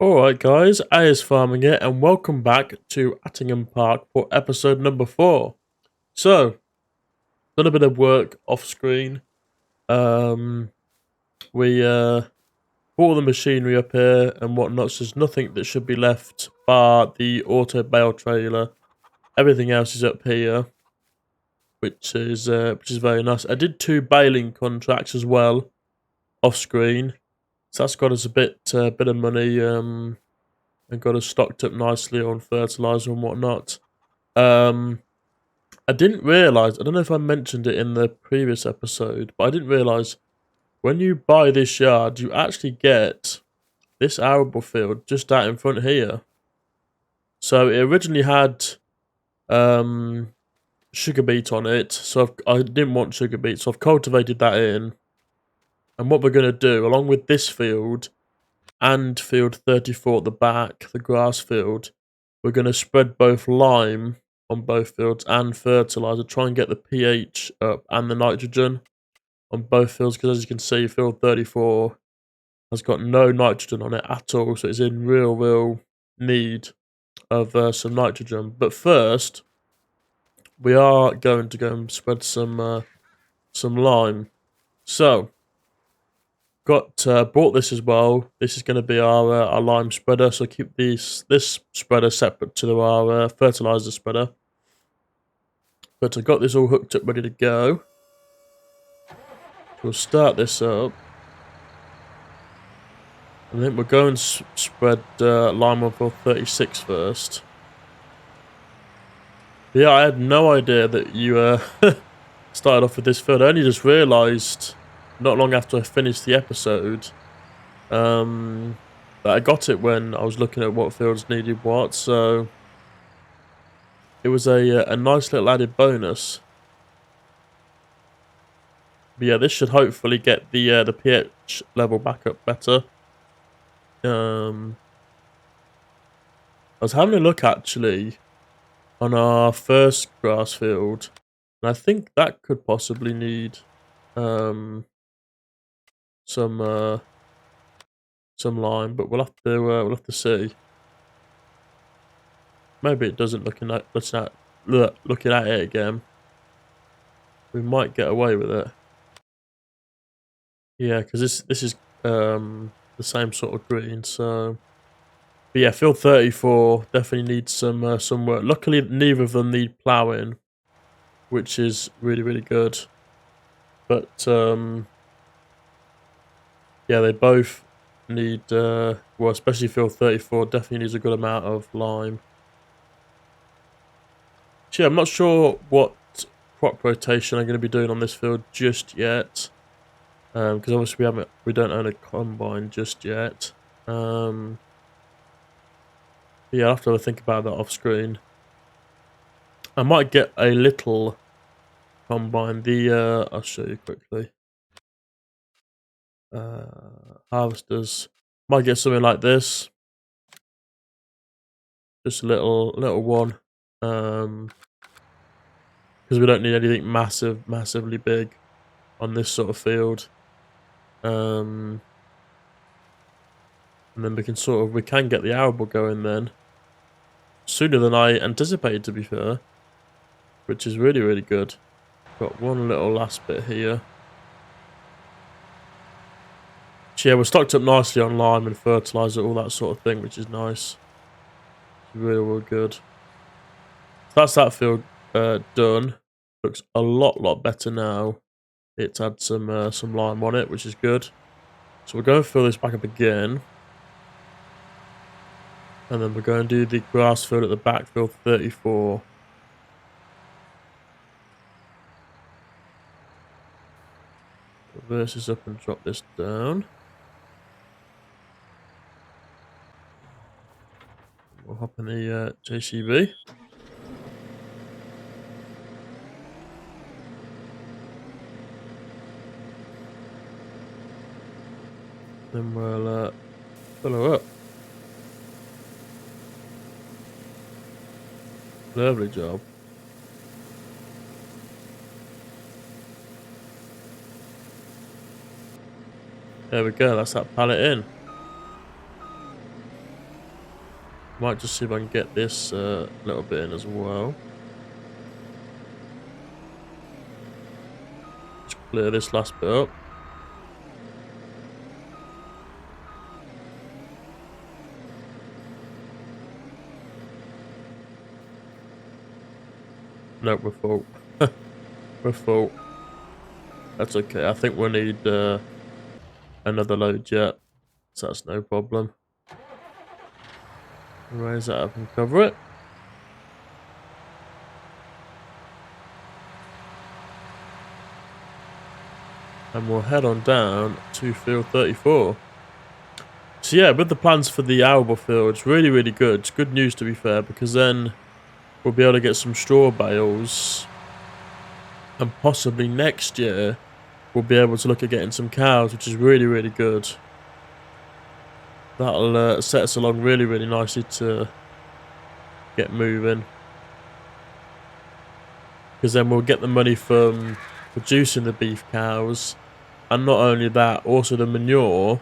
Alright guys, AS Farming here and welcome back to Attingham Park for episode number 4. So, done a bit of work off screen. We brought the machinery up here and whatnot, so there's nothing that should be left bar the auto bale trailer. Everything else is up here, which is very nice. I did 2 baling contracts as well off screen. So that's got us a bit of money and got us stocked up nicely on fertilizer and whatnot. I didn't realise, I don't know if I mentioned it in the previous episode, but I didn't realise when you buy this yard, you actually get this arable field just out in front here. So it originally had sugar beet on it, so I didn't want sugar beet, so I've cultivated that in. And what we're going to do, along with this field and field 34 at the back, the grass field, we're going to spread both lime on both fields and fertilizer, try and get the pH up and the nitrogen on both fields, because as you can see, field 34 has got no nitrogen on it at all, so it's in real need of some nitrogen. But first, we are going to go and spread some lime. So, bought this as well. This is going to be our lime spreader, so keep this spreader separate to our fertilizer spreader. But I got this all hooked up, ready to go. We'll start this up. I think we'll go and spread lime on field 36 first. But yeah, I had no idea that you started off with this field. I only just realised, not long after I finished the episode, that I got it when I was looking at what fields needed what. So it was a nice little added bonus. But yeah, this should hopefully get the pH level back up better. I was having a look actually on our first grass field, and I think that could possibly need some lime, but we'll have to see. Maybe it doesn't. Looking at it again, we might get away with it. Yeah, because this is the same sort of green. So, but yeah, field 34 definitely needs some work. Luckily, neither of them need ploughing, which is really good. But yeah, they both need well, especially field 34 definitely needs a good amount of lime. So yeah, I'm not sure what crop rotation I'm going to be doing on this field just yet, because obviously we don't own a combine just yet. Yeah, I'll have to have a think about that off screen. I might get a little combine. I'll show you quickly. Harvesters. Might get something like this. Just a little one. Because we don't need anything massively big on this sort of field. And then we can get the arable going then. Sooner than I anticipated, to be fair. Which is really good. Got one little last bit here. So yeah, we're stocked up nicely on lime and fertilizer, all that sort of thing, which is nice. Real good. So that's that field done. Looks a lot better now. It's had some lime on it, which is good. So we're going to fill this back up again. And then we're going to do the grass field at the back, field 34. Reverse this up and drop this down. We'll hop in the JCB. Then we'll fill her up. Lovely job. There we go, that's that pallet in. Might just see if I can get this little bit in as well. Just clear this last bit up. Nope, we're full. We're full. That's okay. I think we'll need another load yet. So that's no problem. Raise that up and cover it. And we'll head on down to field 34. So yeah, with the plans for the arable field, it's really, really good. It's good news to be fair, because then we'll be able to get some straw bales. And possibly next year, we'll be able to look at getting some cows, which is really, really good. That'll set us along really, really nicely to get moving. Because then we'll get the money from producing the beef cows. And not only that, also the manure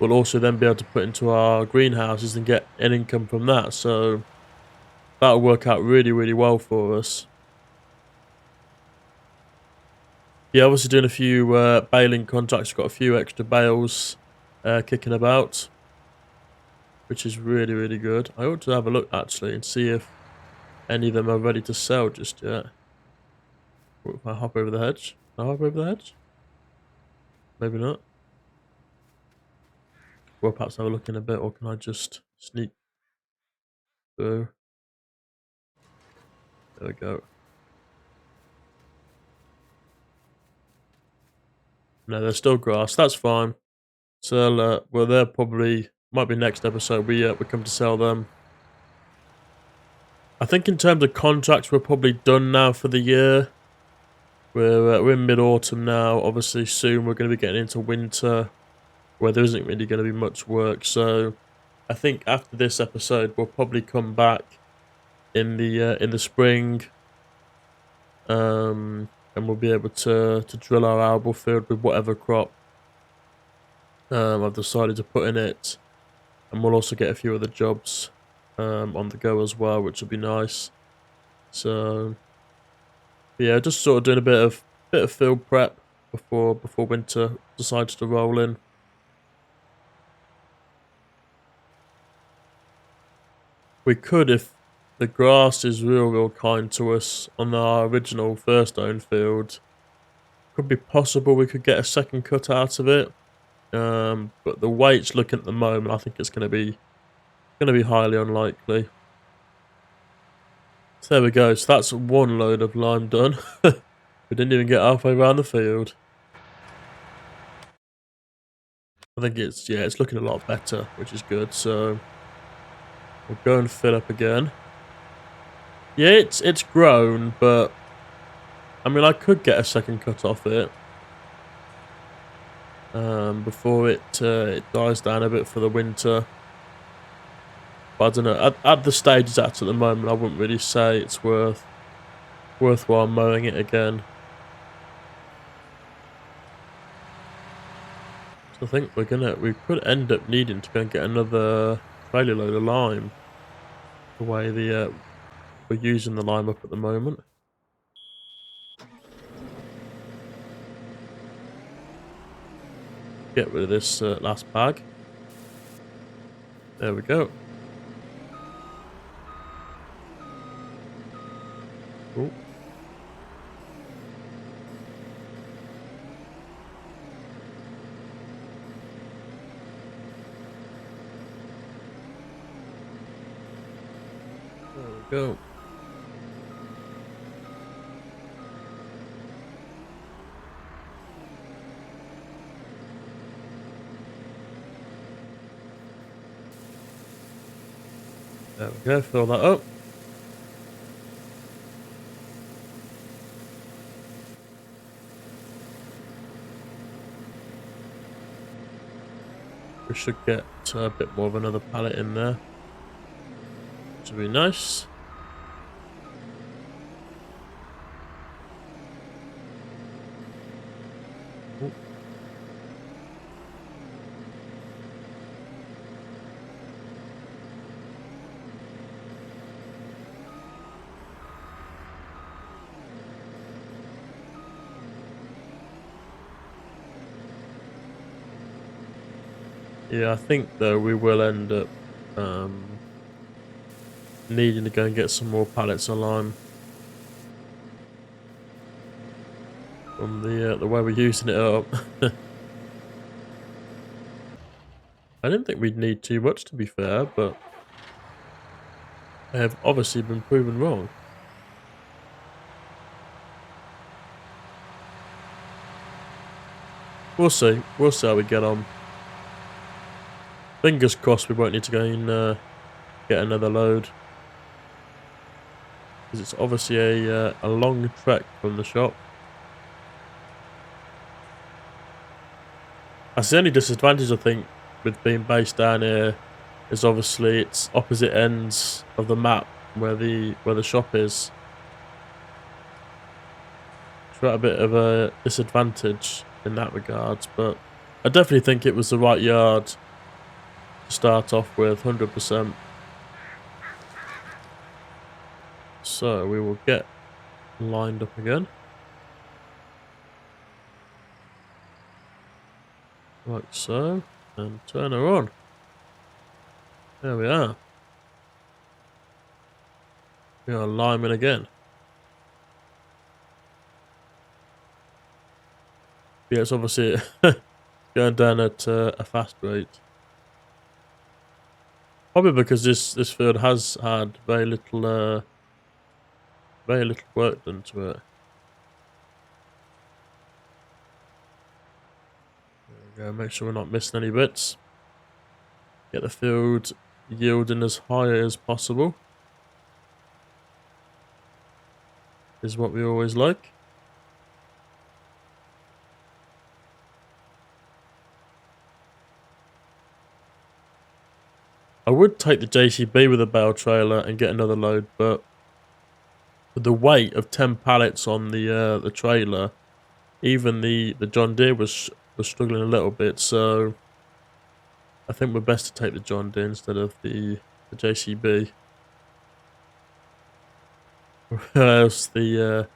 we'll also then be able to put into our greenhouses and get an income from that. So that'll work out really, really well for us. Yeah, obviously doing a few baling contracts. We've got a few extra bales kicking about, which is really, really good. I ought to have a look actually and see if any of them are ready to sell just yet. What if I hop over the hedge? Can I hop over the hedge? Maybe not. We'll perhaps have a look in a bit, or can I just sneak through? There we go. No, there's still grass. That's fine. So well, they're probably might be next episode. We come to sell them. I think in terms of contracts, we're probably done now for the year. We're in mid autumn now. Obviously, soon we're going to be getting into winter, where there isn't really going to be much work. So I think after this episode, we'll probably come back in the spring, and we'll be able to drill our arable field with whatever crop I've decided to put in it, and we'll also get a few other jobs on the go as well, which will be nice. So yeah, just sort of doing a bit of field prep before winter decides to roll in. We could, if the grass is real kind to us on our original first owned field, could be possible we could get a second cut out of it. But the way it's looking at the moment, I think it's going to be highly unlikely. So there we go. So that's one load of lime done. We didn't even get halfway around the field. I think it's looking a lot better, which is good. So we'll go and fill up again. Yeah, it's grown, but I mean, I could get a second cut off it before it dies down a bit for the winter. But I don't know. At the stage it's at the moment, I wouldn't really say it's worthwhile mowing it again. So I think we could end up needing to go and get another trailer load of lime. The way we're using the lime up at the moment. Get rid of this last bag. There we go. Ooh. There we go. There we go, fill that up. We should get a bit more of another pallet in there, which would be nice. Ooh. Yeah, I think though we will end up needing to go and get some more pallets of lime from the way we're using it up. I didn't think we'd need too much, to be fair, but I have obviously been proven wrong. We'll see. We'll see how we get on. Fingers crossed we won't need to go and get another load. Because it's obviously a long trek from the shop. That's the only disadvantage, I think, with being based down here, is obviously it's opposite ends of the map where the shop is. It's at a bit of a disadvantage in that regards, but I definitely think it was the right yard to start off with, 100%. So we will get lined up again. Like so, and turn her on. There we are. We are liming again. Yeah, it's obviously going down at a fast rate. Probably because this field has had very little work done to it. There we go. Make sure we're not missing any bits. Get the field yielding as high as possible. Is what we always like. I would take the JCB with a bale trailer and get another load, but with the weight of 10 pallets on the trailer, even the John Deere was struggling a little bit. So I think we're best to take the John Deere instead of the JCB, or else the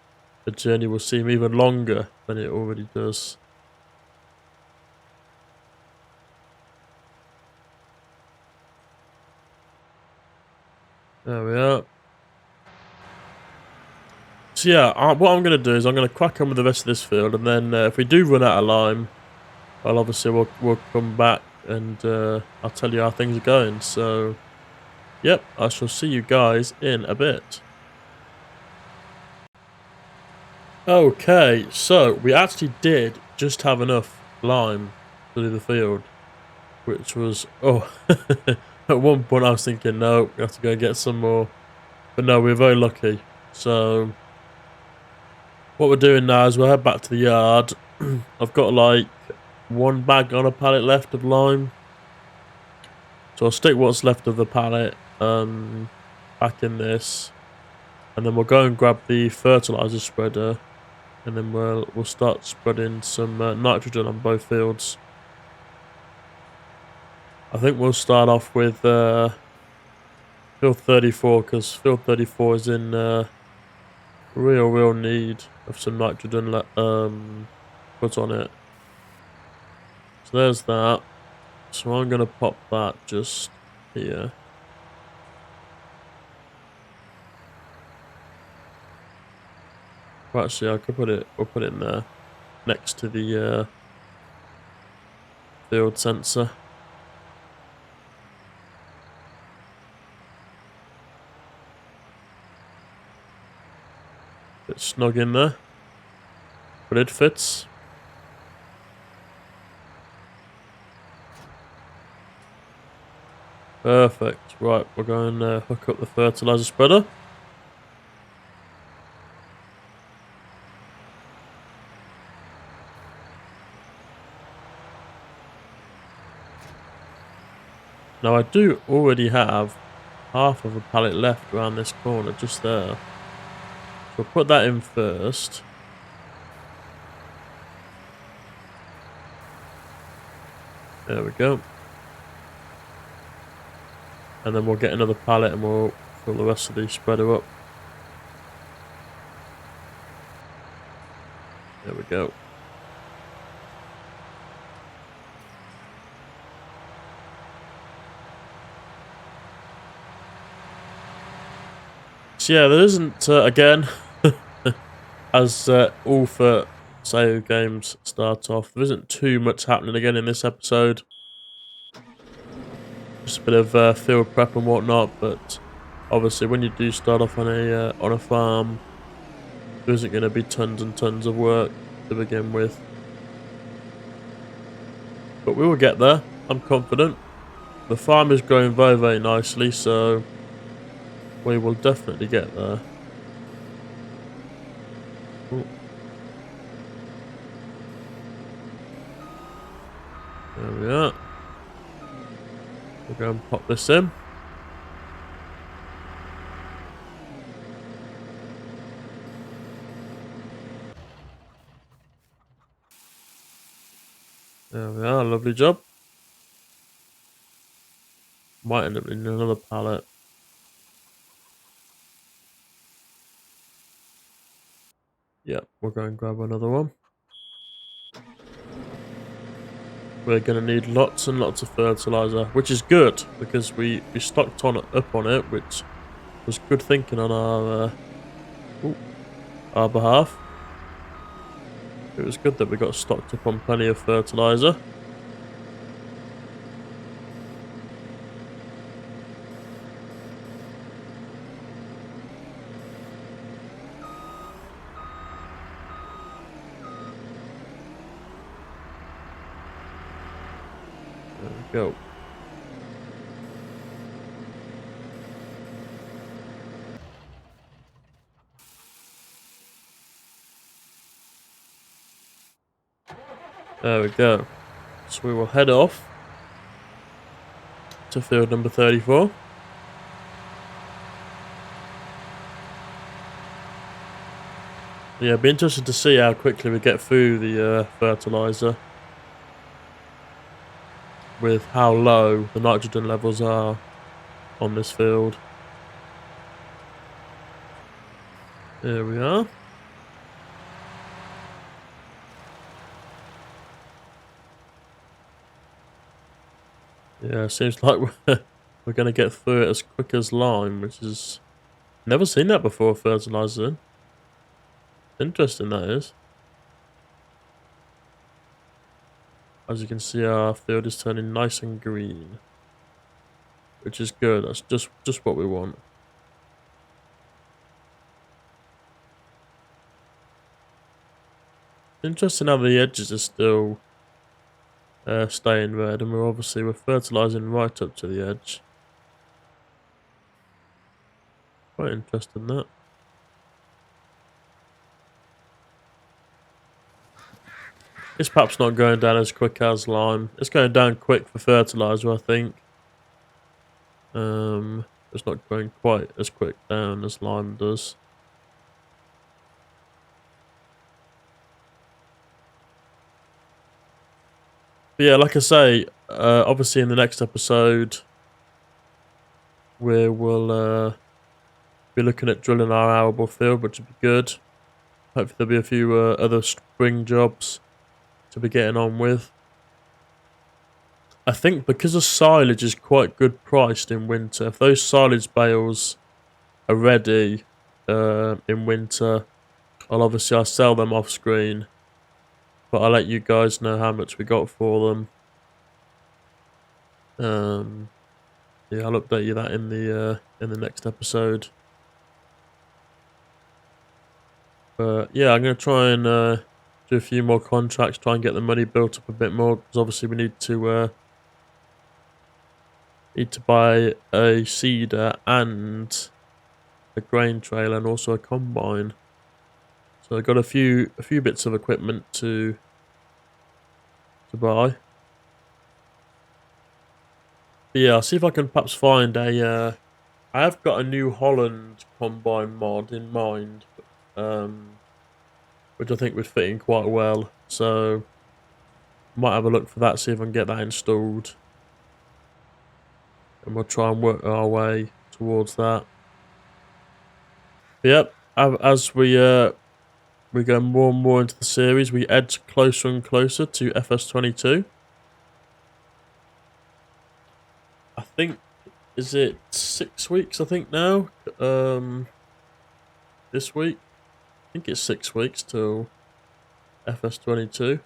journey will seem even longer than it already does. There we are. So yeah, what I'm going to do is I'm going to crack on with the rest of this field, and then if we do run out of lime, well, obviously we'll come back and I'll tell you how things are going. So, yep, I shall see you guys in a bit. Okay, so we actually did just have enough lime to do the field, which was, at one point I was thinking, no, we have to go get some more. But no, we're very lucky. So, what we're doing now is we'll head back to the yard. I've got like one bag on a pallet left of lime. So I'll stick what's left of the pallet back in this. And then we'll go and grab the fertilizer spreader. And then we'll start spreading some nitrogen on both fields. I think we'll start off with field 34, because field 34 is in real need of some nitrogen put on it. So there's that. So I'm going to pop that just here. Well, actually, I could we'll put it in there next to the field sensor. Bit snug in there, but it fits. Perfect. Right, we're going to hook up the fertilizer spreader. Now I do already have half of a pallet left around this corner, just there. So we'll put that in first. There we go. And then we'll get another pallet and we'll fill the rest of the spreader up. There we go. So yeah, there isn't, again, as all for save games start off, there isn't too much happening again in this episode. Just a bit of field prep and whatnot, but obviously when you do start off on a farm, there isn't going to be tons and tons of work to begin with. But we will get there, I'm confident. The farm is growing very, very nicely, so we will definitely get there. Ooh. There we are. We'll go and pop this in. There we are, lovely job. Might end up in another pallet. Yeah, we'll go and grab another one. We're going to need lots and lots of fertilizer, which is good because we stocked up on it, which was good thinking on our behalf. It was good that we got stocked up on plenty of fertilizer. There we go. There we go. So we will head off to field number 34. Yeah, it'd be interesting to see how quickly we get through the fertilizer with how low the nitrogen levels are on this field. There we are. Yeah, it seems like we're going to get through it as quick as lime, which is... Never seen that before, fertilizer. Interesting, that is. As you can see, our field is turning nice and green, which is good. That's just what we want. Interesting how the edges are still staying red, and we're fertilizing right up to the edge. Quite interesting, that. It's perhaps not going down as quick as lime. It's going down quick for fertilizer, I think. It's not going quite as quick down as lime does. But yeah, like I say, obviously in the next episode, we will be looking at drilling our arable field, which would be good. Hopefully there'll be a few other spring jobs to be getting on with. I think because the silage is quite good priced in winter, if those silage bales are ready in winter, I'll sell them off screen, but I'll let you guys know how much we got for them. Yeah, I'll update you that in the next episode. But yeah, I'm gonna try and do a few more contracts, try and get the money built up a bit more, because obviously we need to buy a seeder and a grain trailer and also a combine. So I got a few bits of equipment to buy. But yeah, I'll see if I can perhaps find a. I have got a New Holland combine mod in mind, which I think would fit in quite well. So might have a look for that, see if I can get that installed, and we'll try and work our way towards that. But yep, as we go more and more into the series, we edge closer and closer to FS22. I think, is it 6 weeks, I think now? this week. I think it's 6 weeks till FS22.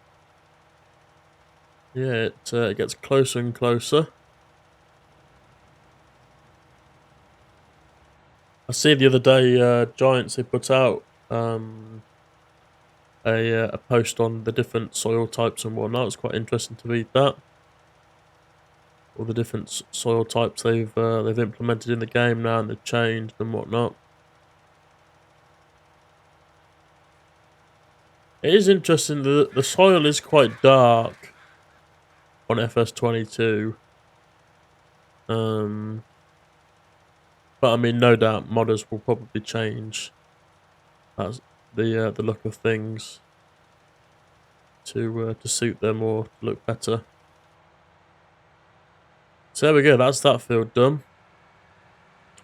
Yeah, it gets closer and closer. I see the other day, Giants, they put out a post on the different soil types and whatnot. It's quite interesting to read that. All the different soil types they've implemented in the game now, and they've changed and whatnot. It is interesting that the soil is quite dark on FS22. But I mean, no doubt modders will probably change the look of things to suit them or to look better. So there we go. That's that field done.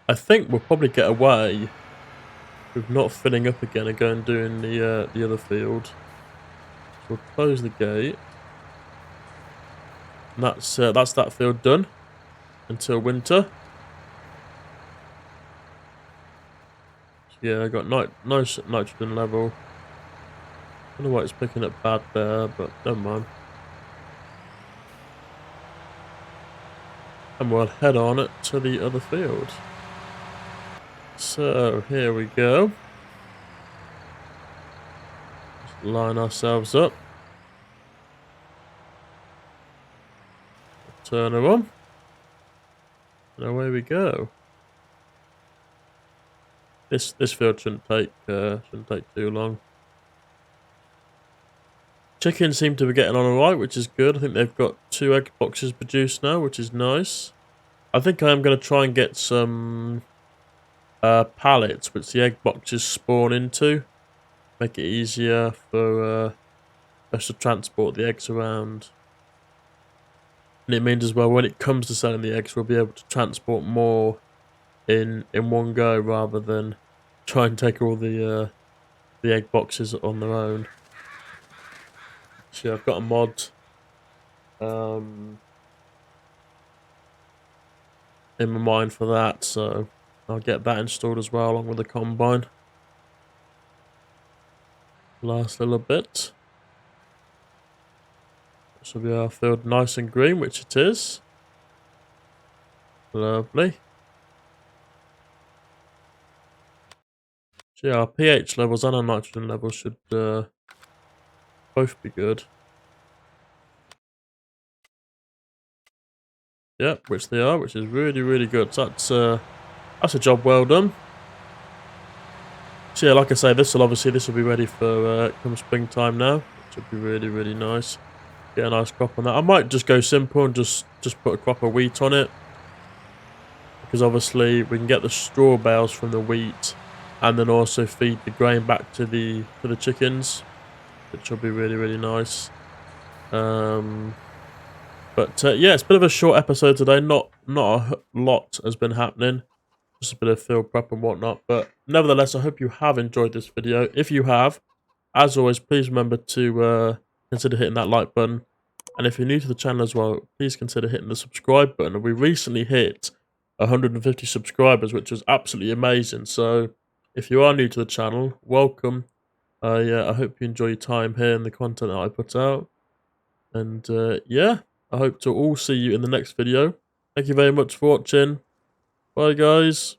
I think we'll probably get away with not filling up again and go and doing the other field. So we'll close the gate. And that's that field done until winter. So yeah, I got nice nitrogen level. I don't know why it's picking up bad there, but never mind. And we'll head on it to the other field. So here we go. Just line ourselves up. Turn her on. And away we go. This field shouldn't take too long. Chickens seem to be getting on alright, which is good. I think they've got 2 egg boxes produced now, which is nice. I think I am going to try and get some pallets which the egg boxes spawn into. Make it easier for us to transport the eggs around. And it means as well, when it comes to selling the eggs, we'll be able to transport more in one go rather than try and take all the egg boxes on their own. So yeah, I've got a mod in my mind for that, so I'll get that installed as well along with the combine. Last little bit. This will be our field nice and green, which it is. Lovely. So yeah, our pH levels and our nitrogen levels should both be good. Yep, which they are, which is really, really good. So that's a job well done. So yeah, like I say, this will be ready for come springtime now, which would be really, really nice. Get a nice crop on that. I might just go simple and just put a crop of wheat on it, because obviously we can get the straw bales from the wheat, and then also feed the grain back to the chickens, which will be really, really nice. But yeah, it's a bit of a short episode today. Not a lot has been happening. Just a bit of field prep and whatnot. But nevertheless, I hope you have enjoyed this video. If you have, as always, please remember to consider hitting that like button. And if you're new to the channel as well, please consider hitting the subscribe button. We recently hit 150 subscribers, which was absolutely amazing. So if you are new to the channel, welcome. I hope you enjoy your time here and the content that I put out. And yeah, I hope to all see you in the next video. Thank you very much for watching. Bye, guys.